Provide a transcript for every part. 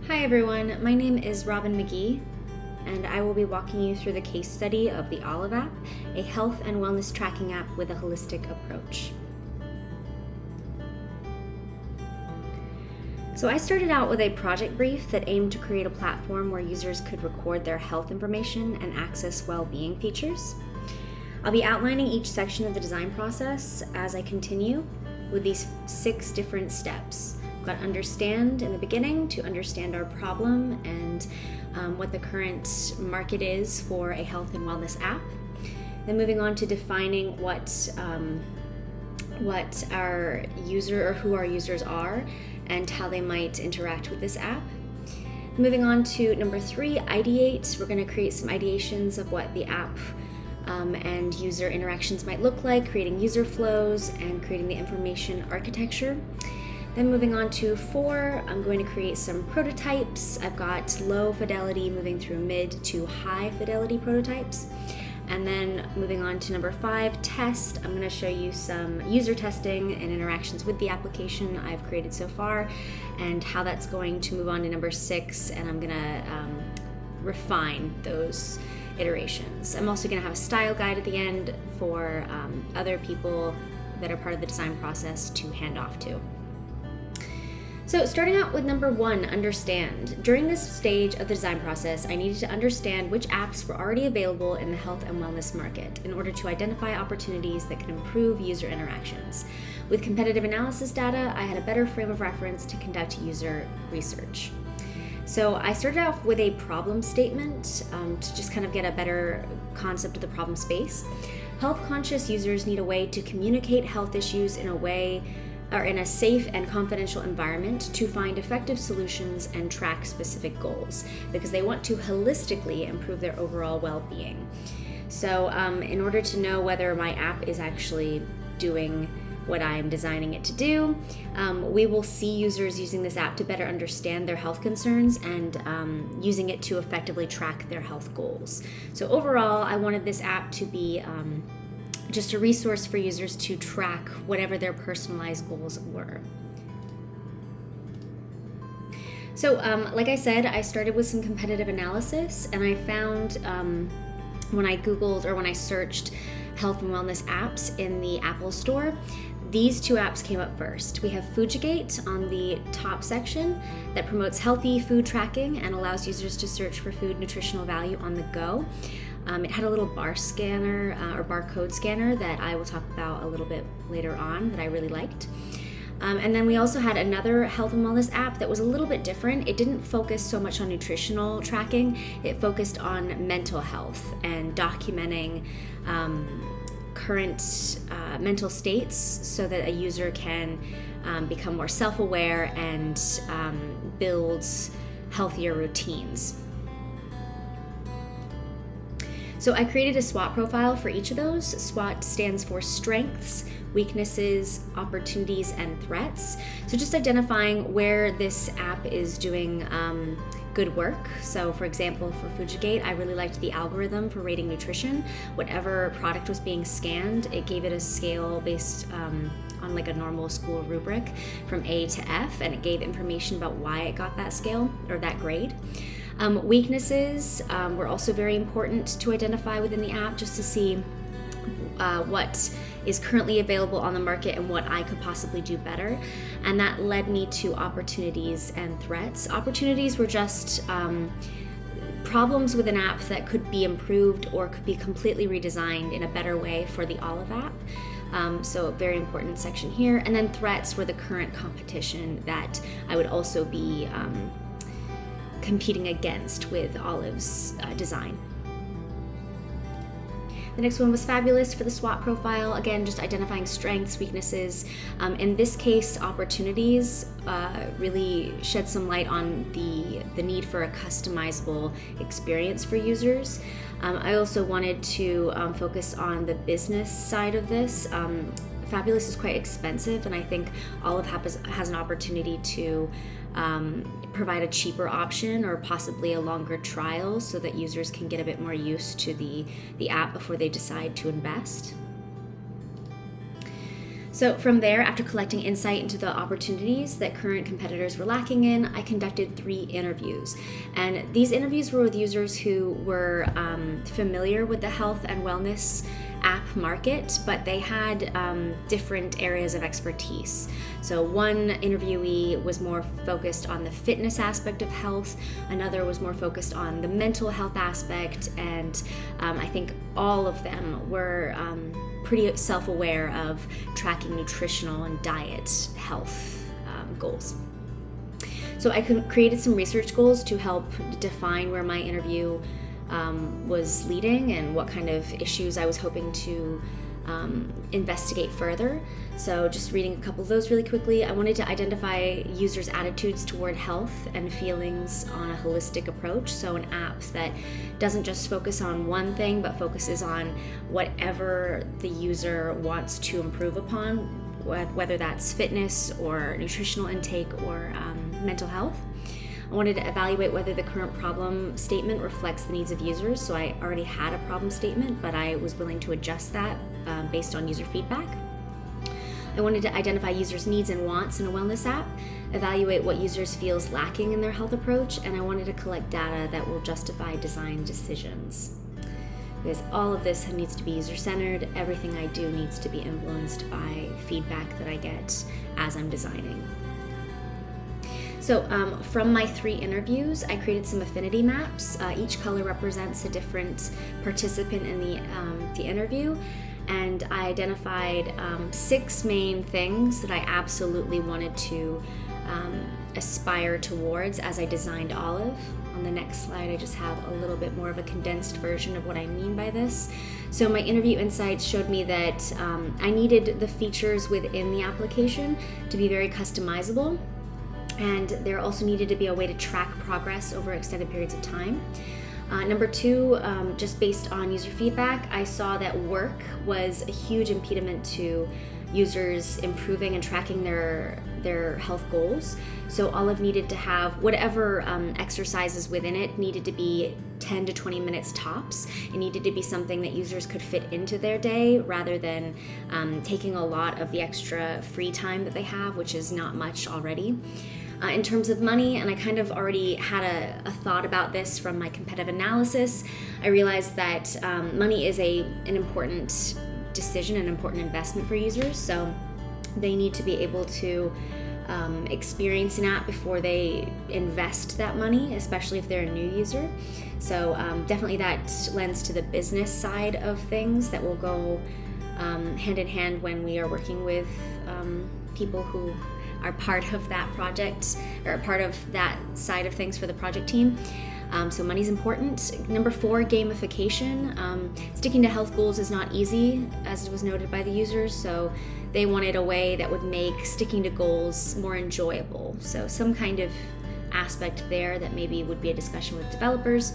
Hi everyone, my name is Robin McGee, and I will be walking you through the case study of the Olive app, a health and wellness tracking app with a holistic approach. So I started out with a project brief that aimed to create a platform where users could record their health information and access well-being features. I'll be outlining each section of the design process as I continue with these 6 different steps. We've got understand in the beginning to understand our problem and what the current market is for a health and wellness app. Then moving on to defining what our user or who our users are and how they might interact with this app. Moving on to number 3, ideate. We're going to create some ideations of what the app and user interactions might look like, creating user flows and creating the information architecture. Then moving on to 4, I'm going to create some prototypes. I've got low fidelity moving through mid to high fidelity prototypes. And then moving on to number 5, test. I'm going to show you some user testing and interactions with the application I've created so far and how that's going to move on to number 6, and I'm going to refine those iterations. I'm also going to have a style guide at the end for other people that are part of the design process to hand off to. So starting out with number 1, understand. During this stage of the design process, I needed to understand which apps were already available in the health and wellness market in order to identify opportunities that can improve user interactions. With competitive analysis data, I had a better frame of reference to conduct user research. So I started off with a problem statement to just kind of get a better concept of the problem space. Health-conscious users need a way to communicate health issues in a safe and confidential environment to find effective solutions and track specific goals because they want to holistically improve their overall well-being. So in order to know whether my app is actually doing what I'm designing it to do, we will see users using this app to better understand their health concerns and using it to effectively track their health goals. So overall, I wanted this app to be just a resource for users to track whatever their personalized goals were. So like I said, I started with some competitive analysis, and I found when I Googled or when I searched health and wellness apps in the Apple Store, these 2 apps came up first. We have Fujigate on the top section that promotes healthy food tracking and allows users to search for food nutritional value on the go. It had a little barcode scanner that I will talk about a little bit later on that I really liked. And then we also had another health and wellness app that was a little bit different. It didn't focus so much on nutritional tracking. It focused on mental health and documenting current mental states so that a user can become more self-aware and build healthier routines. So I created a SWOT profile for each of those. SWOT stands for strengths, weaknesses, opportunities, and threats. So just identifying where this app is doing good work. So for example, for Fujigate, I really liked the algorithm for rating nutrition. Whatever product was being scanned, it gave it a scale based on like a normal school rubric from A to F, and it gave information about why it got that scale or that grade. Weaknesses were also very important to identify within the app, just to see what is currently available on the market and what I could possibly do better. And that led me to opportunities and threats. Opportunities were just problems with an app that could be improved or could be completely redesigned in a better way for the Olive app. So a very important section here. And then threats were the current competition that I would also be competing against with Olive's design. The next one was Fabulous for the SWOT profile. Again, just identifying strengths, weaknesses. In this case, opportunities really shed some light on the need for a customizable experience for users. I also wanted to focus on the business side of this. Fabulous is quite expensive, and I think Olive has an opportunity to provide a cheaper option or possibly a longer trial so that users can get a bit more used to the app before they decide to invest. So from there, after collecting insight into the opportunities that current competitors were lacking in, I conducted 3 interviews. And these interviews were with users who were familiar with the health and wellness app market, but they had different areas of expertise. So one interviewee was more focused on the fitness aspect of health, another was more focused on the mental health aspect, and I think all of them were pretty self-aware of tracking nutritional and diet health goals. So I created some research goals to help define where my interview was leading and what kind of issues I was hoping to investigate further. So just reading a couple of those really quickly, I wanted to identify users' attitudes toward health and feelings on a holistic approach. So an app that doesn't just focus on one thing, but focuses on whatever the user wants to improve upon, whether that's fitness or nutritional intake or mental health. I wanted to evaluate whether the current problem statement reflects the needs of users. So I already had a problem statement, but I was willing to adjust that based on user feedback. I wanted to identify users' needs and wants in a wellness app, evaluate what users feels lacking in their health approach, and I wanted to collect data that will justify design decisions. Because all of this needs to be user-centered, everything I do needs to be influenced by feedback that I get as I'm designing. So from my 3 interviews, I created some affinity maps. Each color represents a different participant in the interview, and I identified 6 main things that I absolutely wanted to aspire towards as I designed Olive. On the next slide, I just have a little bit more of a condensed version of what I mean by this. So my interview insights showed me that I needed the features within the application to be very customizable, and there also needed to be a way to track progress over extended periods of time. Number 2, just based on user feedback, I saw that work was a huge impediment to users improving and tracking their health goals. So Olive needed to have whatever exercises within it needed to be 10 to 20 minutes tops. It needed to be something that users could fit into their day rather than taking a lot of the extra free time that they have, which is not much already. In terms of money, and I kind of already had a thought about this from my competitive analysis, I realized that money is an important decision, an important investment for users. So they need to be able to experience an app before they invest that money, especially if they're a new user. So definitely that lends to the business side of things that will go hand in hand when we are working with people who are part of that project or part of that side of things for the project team. So money's important. Number 4, gamification. Sticking to health goals is not easy, as it was noted by the users, so they wanted a way that would make sticking to goals more enjoyable. So some kind of aspect there that maybe would be a discussion with developers.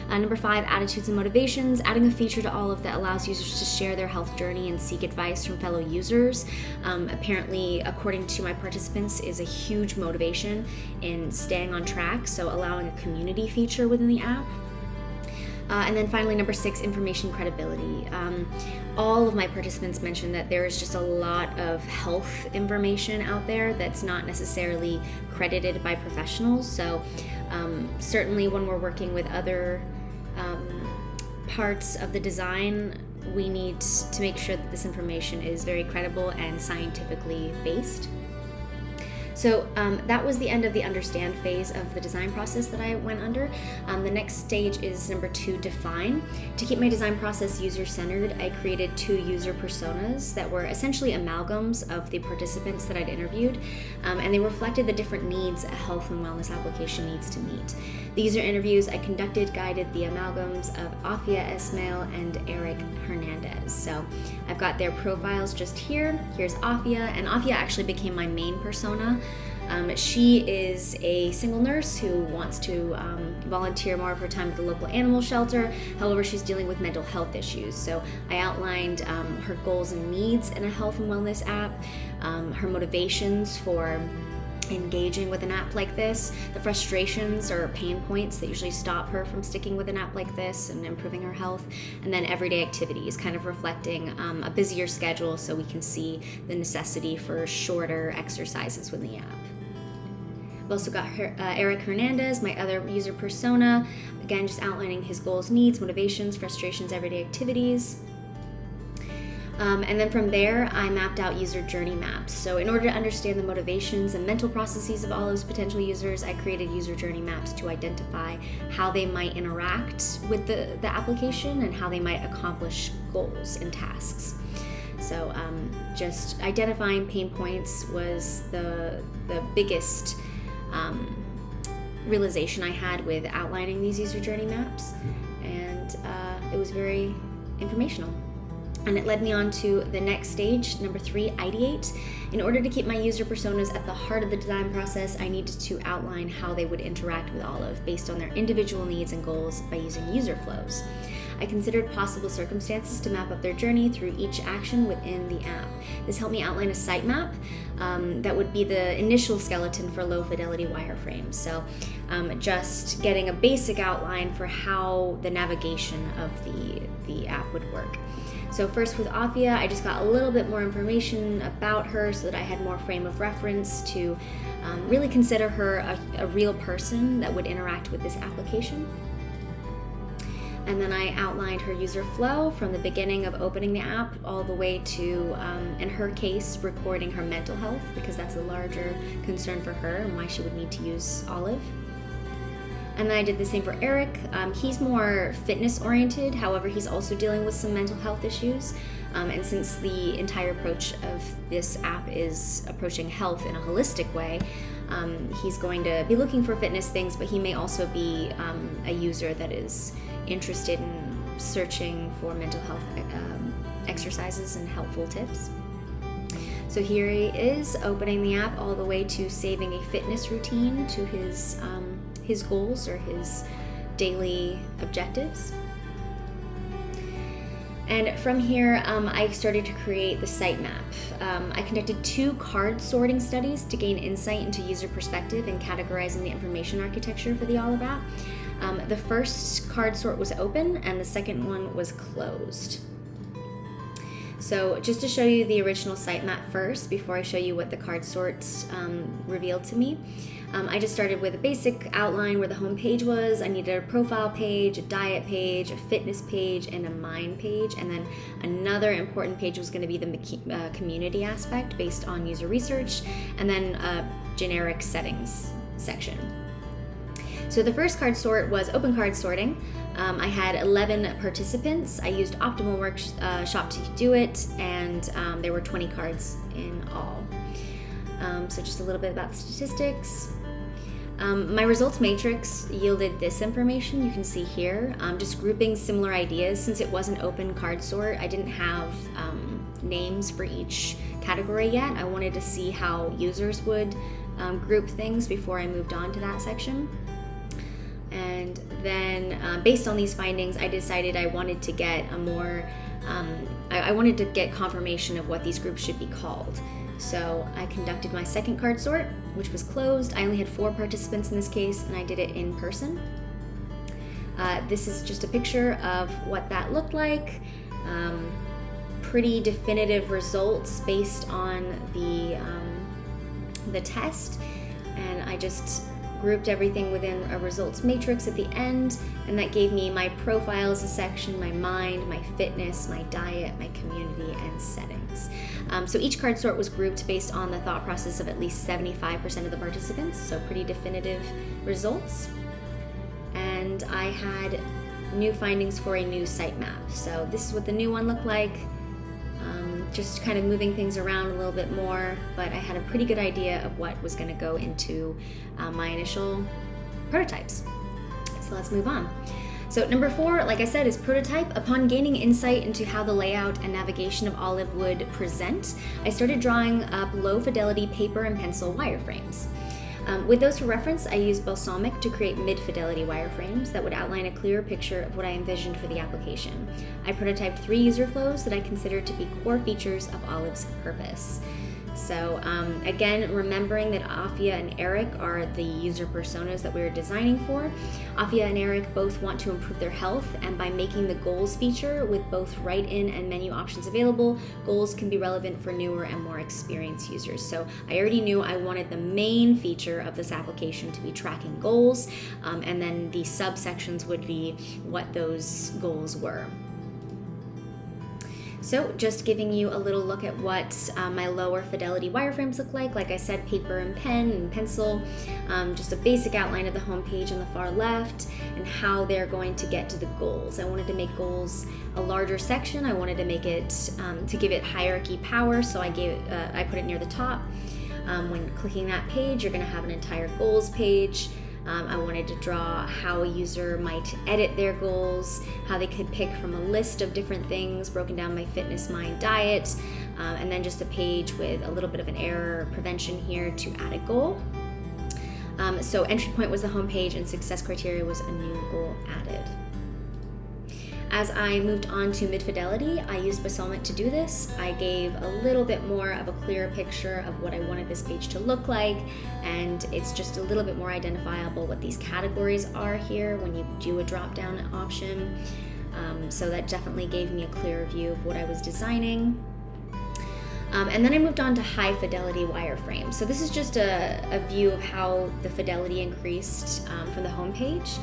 Number 5, attitudes and motivations, adding a feature to Olive that allows users to share their health journey and seek advice from fellow users. Apparently, according to my participants, is a huge motivation in staying on track, so allowing a community feature within the app. And then finally, number 6, information credibility. All of my participants mentioned that there is just a lot of health information out there that's not necessarily credited by professionals. So certainly when we're working with other parts of the design, we need to make sure that this information is very credible and scientifically based. So that was the end of the understand phase of the design process that I went under. The next stage is number 2, define. To keep my design process user-centered, I created 2 user personas that were essentially amalgams of the participants that I'd interviewed, and they reflected the different needs a health and wellness application needs to meet. The user interviews I conducted guided the amalgams of Afia Ismail and Eric Hernandez. So I've got their profiles just here. Here's Afia, and Afia actually became my main persona. She is a single nurse who wants to volunteer more of her time at the local animal shelter. However, she's dealing with mental health issues. So I outlined her goals and needs in a health and wellness app, her motivations for engaging with an app like this, the frustrations or pain points that usually stop her from sticking with an app like this and improving her health, and then everyday activities, kind of reflecting a busier schedule so we can see the necessity for shorter exercises within the app. I've also got Eric Hernandez, my other user persona, again just outlining his goals, needs, motivations, frustrations, everyday activities. And then from there, I mapped out user journey maps. So in order to understand the motivations and mental processes of all those potential users, I created user journey maps to identify how they might interact with the application and how they might accomplish goals and tasks. So just identifying pain points was the biggest realization I had with outlining these user journey maps, and it was very informational. And it led me on to the next stage, number 3, ideate. In order to keep my user personas at the heart of the design process, I needed to outline how they would interact with Olive based on their individual needs and goals by using user flows. I considered possible circumstances to map up their journey through each action within the app. This helped me outline a sitemap that would be the initial skeleton for low fidelity wireframes. So just getting a basic outline for how the navigation of the app would work. So first with Afia, I just got a little bit more information about her so that I had more frame of reference to really consider her a real person that would interact with this application. And then I outlined her user flow from the beginning of opening the app all the way to, in her case, recording her mental health, because that's a larger concern for her and why she would need to use Olive. And then I did the same for Eric. He's more fitness oriented, however, he's also dealing with some mental health issues. And since the entire approach of this app is approaching health in a holistic way, he's going to be looking for fitness things, but he may also be a user that is interested in searching for mental health exercises and helpful tips. So here he is opening the app all the way to saving a fitness routine to his goals or his daily objectives. And from here, I started to create the sitemap. I conducted 2 card sorting studies to gain insight into user perspective and categorizing the information architecture for the Olive app. The first card sort was open and the second one was closed. So just to show you the original sitemap first, before I show you what the card sorts revealed to me, I just started with a basic outline where the home page was. I needed a profile page, a diet page, a fitness page, and a mind page. And then another important page was going to be the community aspect based on user research, and then a generic settings section. So the first card sort was open card sorting. I had 11 participants. I used Optimal Workshop to do it, and there were 20 cards in all. So just a little bit about the statistics. My results matrix yielded this information you can see here, just grouping similar ideas. Since it was an open card sort, I didn't have names for each category yet. I wanted to see how users would group things before I moved on to that section. And then based on these findings, I decided I wanted to get a more, I wanted to get confirmation of what these groups should be called. So I conducted my second card sort, which was closed. I only had 4 participants in this case, and I did it in person. This is just a picture of what that looked like. Pretty definitive results based on the test, and I just grouped everything within a results matrix at the end, and that gave me my profiles section, my mind, my fitness, my diet, my community, and settings. So each card sort was grouped based on the thought process of at least 75% of the participants, so pretty definitive results. And I had new findings for a new sitemap. So this is what the new one looked like. Just kind of moving things around a little bit more, but I had a pretty good idea of what was going to go into my initial prototypes. So let's move on. So number 4, like I said, is prototype. Upon gaining insight into how the layout and navigation of Olive would present, I started drawing up low fidelity paper and pencil wireframes. With those for reference, I used Balsamiq to create mid-fidelity wireframes that would outline a clearer picture of what I envisioned for the application. I prototyped 3 user flows that I considered to be core features of Olive's purpose. So again, remembering that Afia and Eric are the user personas that we were designing for. Afia and Eric both want to improve their health, and by making the goals feature with both write-in and menu options available, goals can be relevant for newer and more experienced users. So I already knew I wanted the main feature of this application to be tracking goals, and then the subsections would be what those goals were. So just giving you a little look at what my lower fidelity wireframes look like. Like I said, paper and pen and pencil, just a basic outline of the homepage on the far left and how they're going to get to the goals. I wanted to make goals a larger section. I wanted to make it, to give it hierarchy power, so I put it near the top. When clicking that page, you're gonna have an entire goals page. I wanted to draw how a user might edit their goals, how they could pick from a list of different things broken down by fitness, mind, diet, and then just a page with a little bit of an error prevention here to add a goal. So entry point was the home page and success criteria was a new goal added. As I moved on to mid-fidelity, I used Baselmat to do this. I gave a little bit more of a clearer picture of what I wanted this page to look like, and it's just a little bit more identifiable what these categories are here when you do a drop-down option. So that definitely gave me a clearer view of what I was designing. And then I moved on to high fidelity wireframe. So this is just a view of how the fidelity increased from the home page.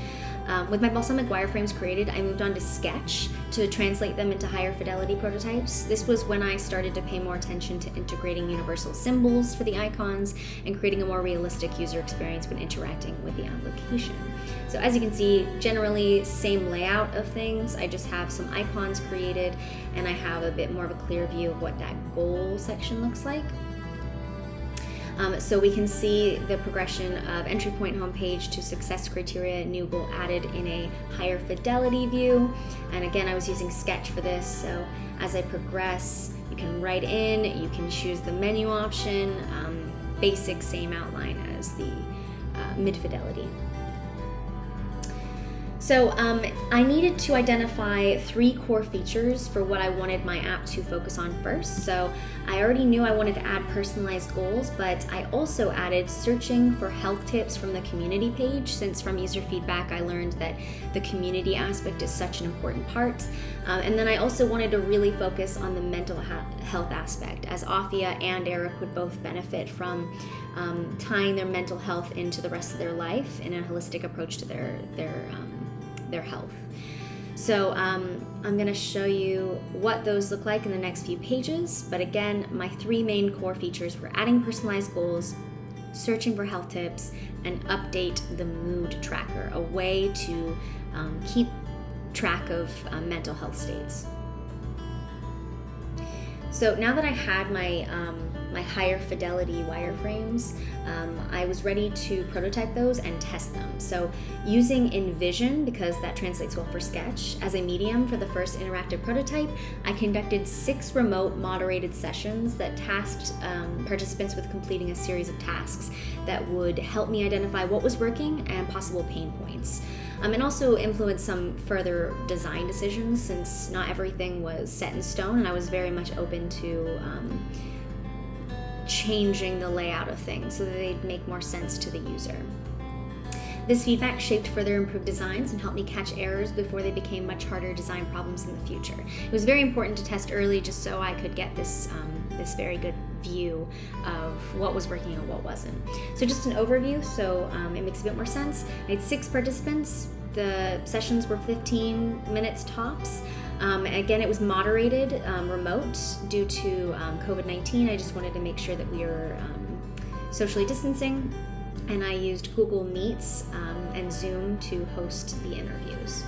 With my balsamic wireframes created, I moved on to Sketch to translate them into higher fidelity prototypes. This was when I started to pay more attention to integrating universal symbols for the icons and creating a more realistic user experience when interacting with the application. So as you can see, generally same layout of things. I just have some icons created and I have a bit more of a clear view of what that goal section looks like. So we can see the progression of entry point homepage to success criteria, new goal added in a higher fidelity view. And again, I was using Sketch for this. So as I progress, you can write in, you can choose the menu option, basic same outline as the mid-fidelity. So I needed to identify 3 core features for what I wanted my app to focus on first. So I already knew I wanted to add personalized goals, but I also added searching for health tips from the community page, since from user feedback I learned that the community aspect is such an important part. And then I also wanted to really focus on the mental health aspect, as Afia and Eric would both benefit from tying their mental health into the rest of their life in a holistic approach to their health. So I'm going to show you what those look like in the next few pages. But again, my 3 main core features were adding personalized goals, searching for health tips, and update the mood tracker, a way to keep track of mental health states. So now that I had my higher fidelity wireframes, I was ready to prototype those and test them. So using InVision, because that translates well for Sketch, as a medium for the first interactive prototype, I conducted 6 remote moderated sessions that tasked participants with completing a series of tasks that would help me identify what was working and possible pain points. And also influence some further design decisions, since not everything was set in stone, and I was very much open to changing the layout of things so that they'd make more sense to the user. This feedback shaped further improved designs and helped me catch errors before they became much harder design problems in the future. It was very important to test early just so I could get this very good view of what was working and what wasn't. So just an overview, so it makes a bit more sense. I had 6 participants. The sessions were 15 minutes tops. Again, it was moderated, remote, due to COVID-19. I just wanted to make sure that we were socially distancing, and I used Google Meets and Zoom to host the interviews.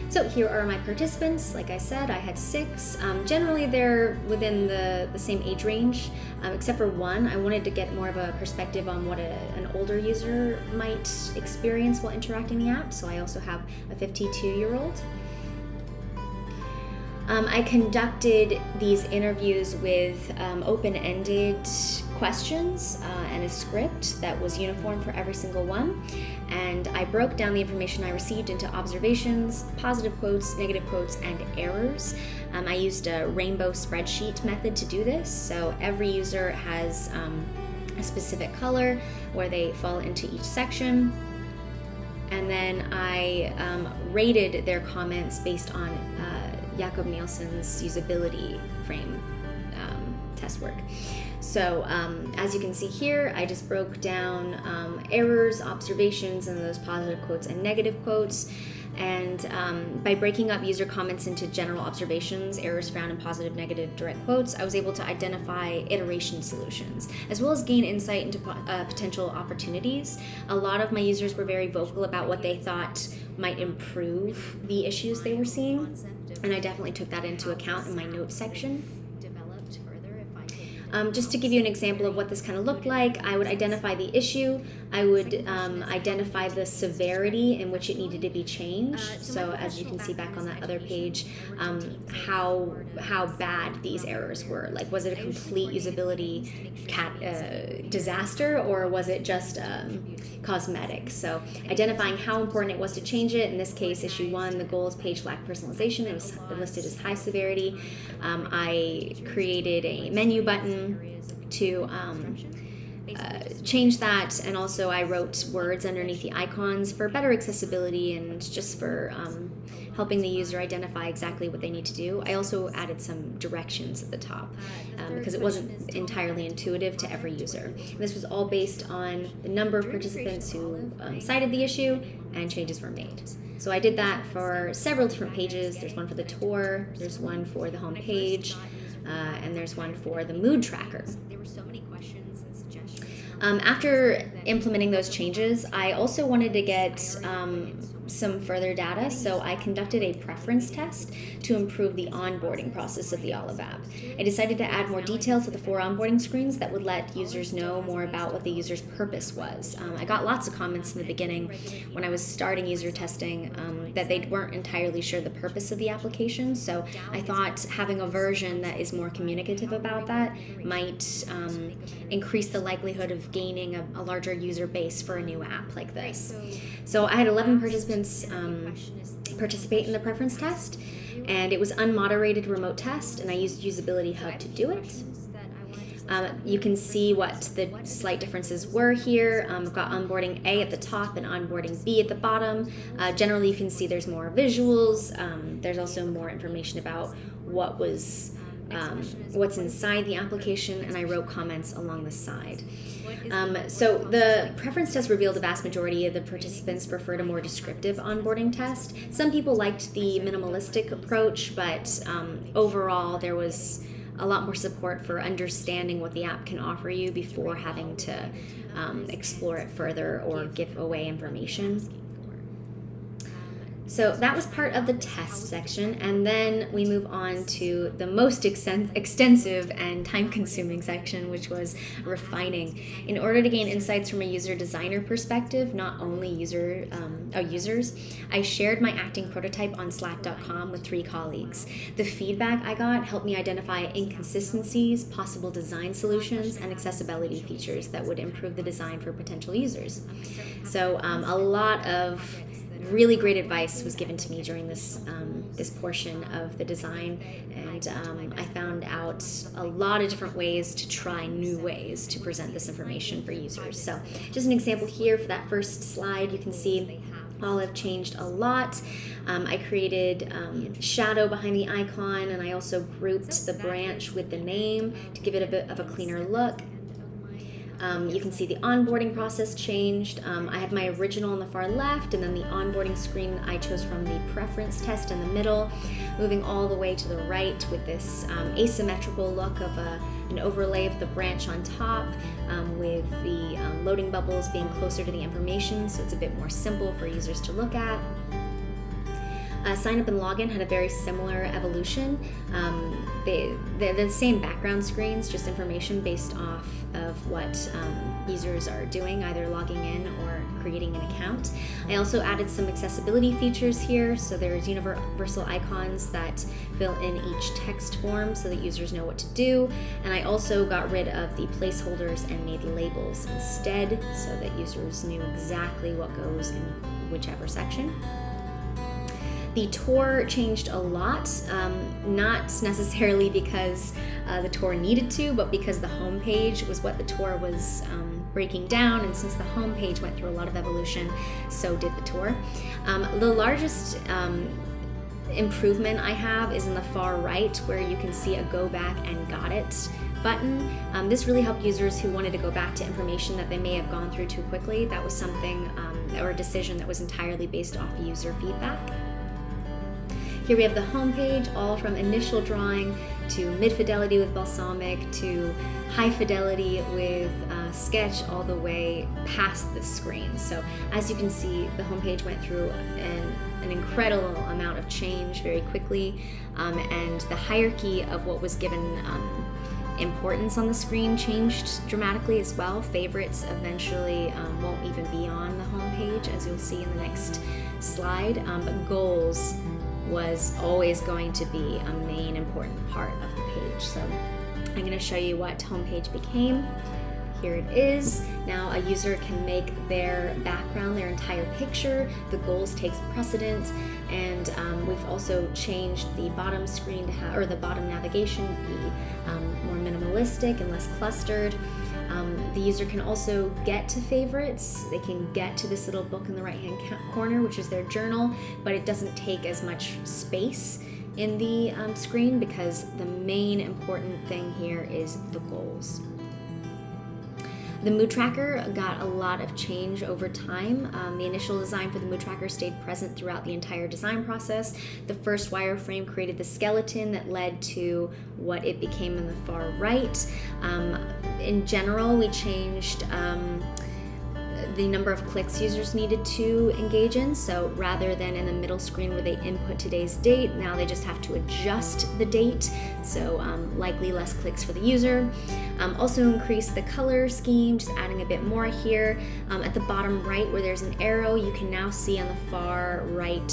So here are my participants. Like I said, I had 6. Generally, they're within the same age range, except for one. I wanted to get more of a perspective on what an older user might experience while interacting the app, so I also have a 52-year-old. I conducted these interviews with open-ended questions and a script that was uniform for every single one. And I broke down the information I received into observations, positive quotes, negative quotes, and errors. I used a rainbow spreadsheet method to do this. So every user has a specific color where they fall into each section. And then I rated their comments based on Jakob Nielsen's usability frame test work. So as you can see here, I just broke down errors, observations, and those positive quotes and negative quotes. And by breaking up user comments into general observations, errors found, in positive, negative, direct quotes, I was able to identify iteration solutions, as well as gain insight into potential opportunities. A lot of my users were very vocal about what they thought might improve the issues they were seeing, and I definitely took that into account in my notes section. Just to give you an example of what this kind of looked like, I would identify the issue, I would identify the severity in which it needed to be changed. So as you can see back on that other page, how bad these errors were. Like, was it a complete usability disaster, or was it just cosmetic? So identifying how important it was to change it. In this case, issue 1, the goals page lacked personalization. It was listed as high severity. I created a menu button to change that, and also I wrote words underneath the icons for better accessibility and just for helping the user identify exactly what they need to do. I also added some directions at the top because it wasn't entirely intuitive to every user. And this was all based on the number of participants who cited the issue and changes were made. So I did that for several different pages. There's one for the tour, there's one for the home page, and there's one for the mood tracker. There were so many questions and suggestions. After implementing those changes, I also wanted to get some further data, so I conducted a preference test to improve the onboarding process of the Olive app. I decided to add more detail to the 4 onboarding screens that would let users know more about what the user's purpose was. I got lots of comments in the beginning when I was starting user testing that they weren't entirely sure the purpose of the application, so I thought having a version that is more communicative about that might increase the likelihood of gaining a larger user base for a new app like this. So I had 11 participants participate in the preference test, and it was unmoderated remote test, and I used Usability Hub to do it. You can see what the slight differences were here. I've got onboarding A at the top and onboarding B at the bottom. Generally, you can see there's more visuals. There's also more information about what's inside the application, and I wrote comments along the side. So the preference test revealed the vast majority of the participants preferred a more descriptive onboarding test. Some people liked the minimalistic approach, but overall there was a lot more support for understanding what the app can offer you before having to explore it further or give away information. So that was part of the test section, and then we move on to the most extensive and time-consuming section, which was refining. In order to gain insights from a user designer perspective, not only users, I shared my acting prototype on Slack.com with 3 colleagues. The feedback I got helped me identify inconsistencies, possible design solutions, and accessibility features that would improve the design for potential users. So a lot of really great advice was given to me during this portion of the design, and I found out a lot of different ways to try new ways to present this information for users. So just an example here for that first slide, you can see Olive changed a lot. I created shadow behind the icon, and I also grouped the branch with the name to give it a bit of a cleaner look. You can see the onboarding process changed. I had my original on the far left, and then the onboarding screen I chose from the preference test in the middle, moving all the way to the right with this asymmetrical look of an overlay of the branch on top, with the loading bubbles being closer to the information, so it's a bit more simple for users to look at. Sign up and login had a very similar evolution. They're the same background screens, just information based off of what users are doing, either logging in or creating an account. I also added some accessibility features here. So there's universal icons that fill in each text form so that users know what to do. And I also got rid of the placeholders and made labels instead so that users knew exactly what goes in whichever section. The tour changed a lot, not necessarily because the tour needed to, but because the homepage was what the tour was breaking down, and since the homepage went through a lot of evolution, so did the tour. The largest improvement I have is in the far right, where you can see a go back and got it button. This really helped users who wanted to go back to information that they may have gone through too quickly. That was something or a decision that was entirely based off user feedback. Here we have the home page, all from initial drawing to mid-fidelity with balsamic to high fidelity with sketch, all the way past the screen. So as you can see, the home page went through an incredible amount of change very quickly, and the hierarchy of what was given importance on the screen changed dramatically as well. Favorites eventually won't even be on the home page, as you'll see in the next slide, but goals was always going to be a main important part of the page. So I'm going to show you what homepage became. Here it is. Now a user can make their background, their entire picture. The goals takes precedent, and we've also changed the bottom screen to have, or the bottom navigation to be more minimalistic and less clustered. The user can also get to favorites. They can get to this little book in the right-hand corner, which is their journal, but it doesn't take as much space in the screen because the main important thing here is the goals. The mood tracker got a lot of change over time. The initial design for the mood tracker stayed present throughout the entire design process. The first wireframe created the skeleton that led to what it became in the far right. In general, we changed the number of clicks users needed to engage in. So rather than in the middle screen where they input today's date, now they just have to adjust the date. So likely less clicks for the user. Also increase the color scheme, just adding a bit more here. At the bottom right where there's an arrow, you can now see on the far right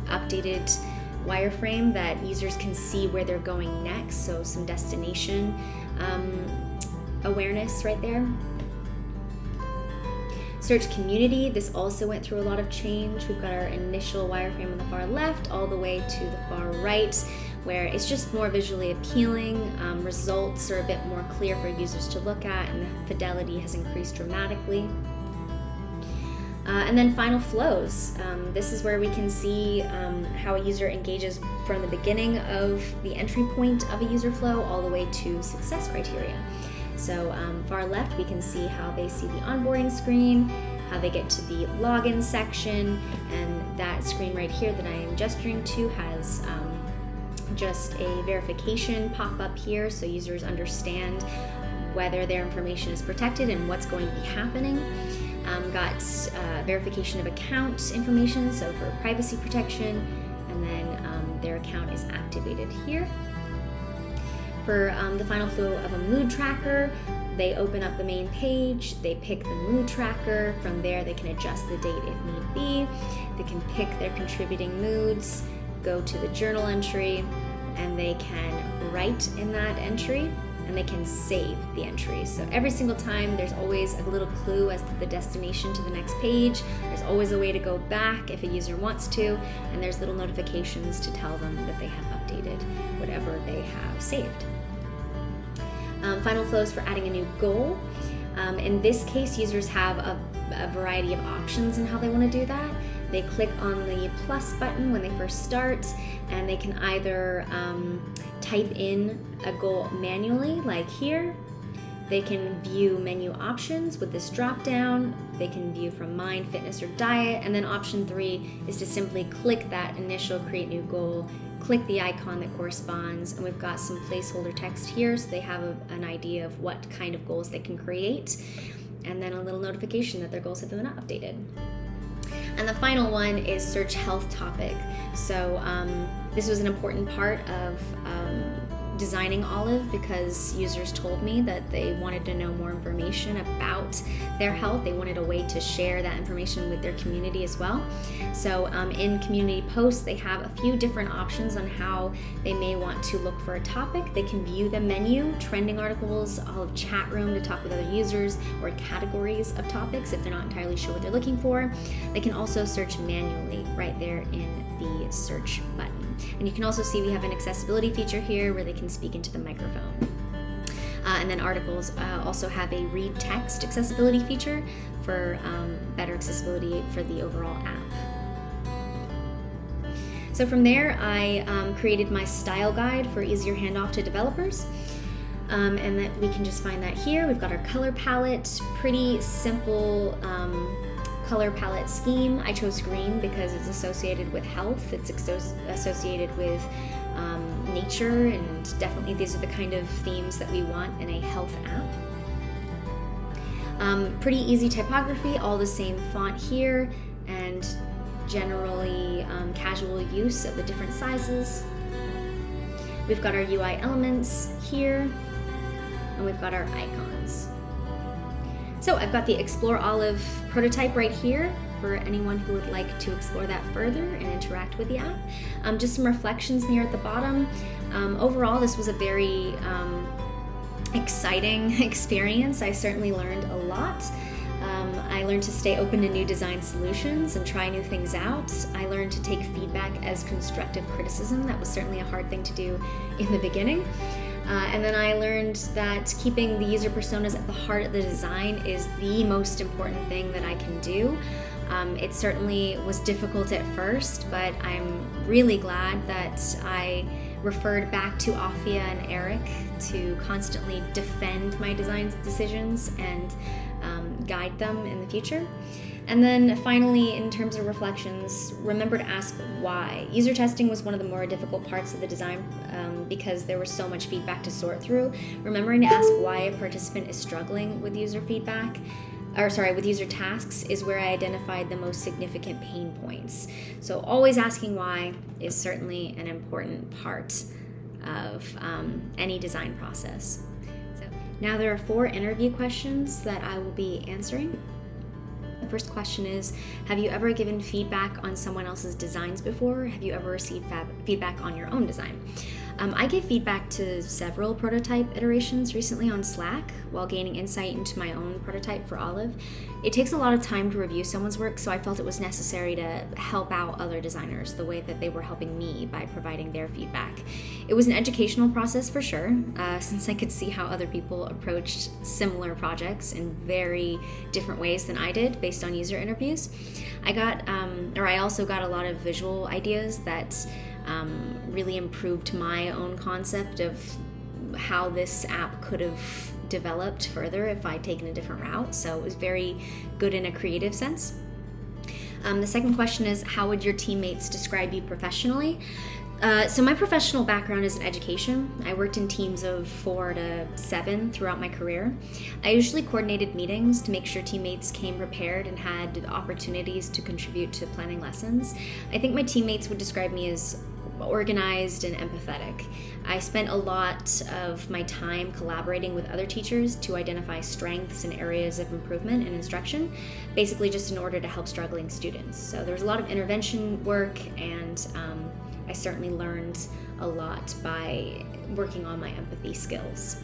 updated wireframe that users can see where they're going next. So some destination awareness right there. Search community, this also went through a lot of change. We've got our initial wireframe on the far left all the way to the far right, where it's just more visually appealing. Results are a bit more clear for users to look at, and the fidelity has increased dramatically. And then final flows. This is where we can see how a user engages from the beginning of the entry point of a user flow all the way to success criteria. So far left, we can see how they see the onboarding screen, how they get to the login section, and that screen right here that I am gesturing to has just a verification pop up here so users understand whether their information is protected and what's going to be happening. Got verification of account information, so for privacy protection, and then their account is activated here. For the final flow of a mood tracker, they open up the main page, they pick the mood tracker. From there, they can adjust the date if need be. They can pick their contributing moods, go to the journal entry, and they can write in that entry, and they can save the entry. So every single time, there's always a little clue as to the destination to the next page. There's always a way to go back if a user wants to, and there's little notifications to tell them that they have updated whatever they have saved. Final flows for adding a new goal. In this case, users have a variety of options in how they want to do that. They click on the plus button when they first start, and they can either type in a goal manually, like here. They can view menu options with this drop down. They can view from mind, fitness, or diet. And then option 3 is to simply click that initial create new goal, click the icon that corresponds, and we've got some placeholder text here so they have an idea of what kind of goals they can create, and then a little notification that their goals have been updated. And the final one is search health topic. So this was an important part of designing Olive because users told me that they wanted to know more information about their health. They wanted a way to share that information with their community as well. So in community posts, they have a few different options on how they may want to look for a topic. They can view the menu, trending articles, Olive chat room to talk with other users, or categories of topics if they're not entirely sure what they're looking for. They can also search manually right there in the search button. And you can also see we have an accessibility feature here where they can speak into the microphone. And then articles also have a read text accessibility feature for better accessibility for the overall app. So from there, I created my style guide for easier handoff to developers. And that we can just find that here. We've got our color palette, pretty simple color palette scheme. I chose green because it's associated with health. It's associated with nature, and definitely these are the kind of themes that we want in a health app. Pretty easy typography, all the same font here, and generally casual use of the different sizes. We've got our UI elements here, and we've got our icons. So I've got the Explore Olive prototype right here for anyone who would like to explore that further and interact with the app. Just some reflections here at the bottom. Overall, this was a very exciting experience. I certainly learned a lot. I learned to stay open to new design solutions and try new things out. I learned to take feedback as constructive criticism. That was certainly a hard thing to do in the beginning. And then I learned that keeping the user personas at the heart of the design is the most important thing that I can do. It certainly was difficult at first, but I'm really glad that I referred back to Afia and Eric to constantly defend my design decisions and guide them in the future. And then finally, in terms of reflections, remember to ask why. User testing was one of the more difficult parts of the design because there was so much feedback to sort through. Remembering to ask why a participant is struggling with user with user tasks is where I identified the most significant pain points. So always asking why is certainly an important part of any design process. So now there are 4 interview questions that I will be answering. The first question is, have you ever given feedback on someone else's designs before? Have you ever received feedback on your own design? I gave feedback to several prototype iterations recently on Slack while gaining insight into my own prototype for Olive. It takes a lot of time to review someone's work, so I felt it was necessary to help out other designers the way that they were helping me by providing their feedback. It was an educational process for sure, since I could see how other people approached similar projects in very different ways than I did based on user interviews. I also got a lot of visual ideas that really improved my own concept of how this app could have developed further if I'd taken a different route. So it was very good in a creative sense. The second question is, how would your teammates describe you professionally? So my professional background is in education. I worked in teams of 4 to 7 throughout my career. I usually coordinated meetings to make sure teammates came prepared and had opportunities to contribute to planning lessons. I think my teammates would describe me as organized and empathetic. I spent a lot of my time collaborating with other teachers to identify strengths and areas of improvement in instruction, basically just in order to help struggling students. So there was a lot of intervention work, and I certainly learned a lot by working on my empathy skills.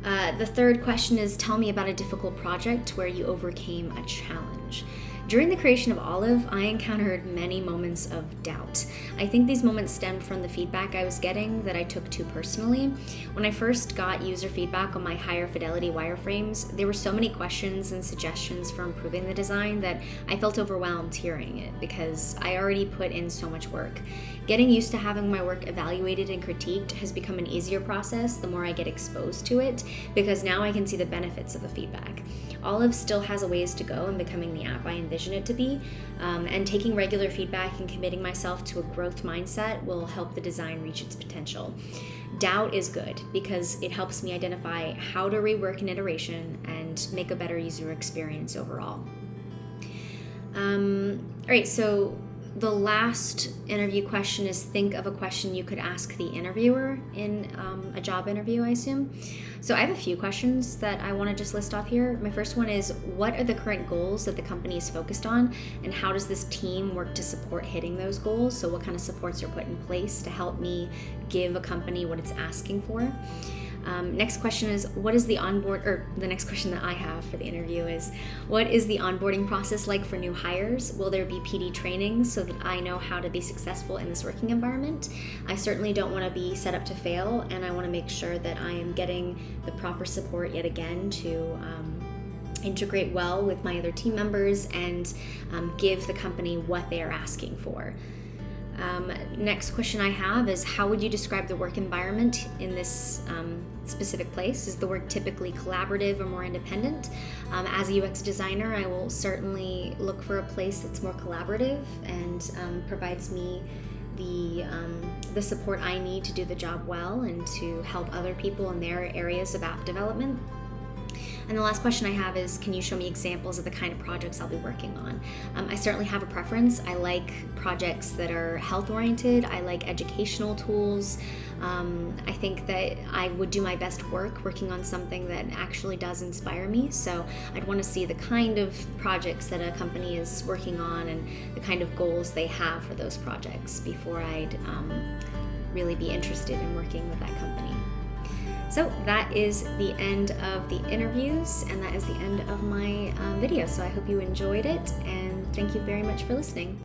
The third question is, tell me about a difficult project where you overcame a challenge. During the creation of Olive, I encountered many moments of doubt. I think these moments stemmed from the feedback I was getting that I took too personally. When I first got user feedback on my higher fidelity wireframes, there were so many questions and suggestions for improving the design that I felt overwhelmed hearing it because I already put in so much work. Getting used to having my work evaluated and critiqued has become an easier process the more I get exposed to it, because now I can see the benefits of the feedback. Olive still has a ways to go in becoming the app I envision it to be, and taking regular feedback and committing myself to a growth mindset will help the design reach its potential. Doubt is good because it helps me identify how to rework an iteration and make a better user experience overall. All right, so The last interview question is think of a question you could ask the interviewer in a job interview, I assume. So I have a few questions that I want to just list off here. My first one is, what are the current goals that the company is focused on, and how does this team work to support hitting those goals? So what kind of supports are put in place to help me give a company what it's asking for? Next question is, the next question that I have for the interview is, what is the onboarding process like for new hires? Will there be PD training so that I know how to be successful in this working environment? I certainly don't want to be set up to fail, and I want to make sure that I am getting the proper support yet again to integrate well with my other team members and give the company what they are asking for. Next question I have is, how would you describe the work environment in this specific place? Is the work typically collaborative or more independent? As a UX designer, I will certainly look for a place that's more collaborative and provides me the support I need to do the job well and to help other people in their areas of app development. And the last question I have is, can you show me examples of the kind of projects I'll be working on? I certainly have a preference. I like projects that are health-oriented. I like educational tools. I think that I would do my best work working on something that actually does inspire me. So I'd want to see the kind of projects that a company is working on and the kind of goals they have for those projects before I'd really be interested in working with that company. So that is the end of the interviews, and that is the end of my video. So I hope you enjoyed it, and thank you very much for listening.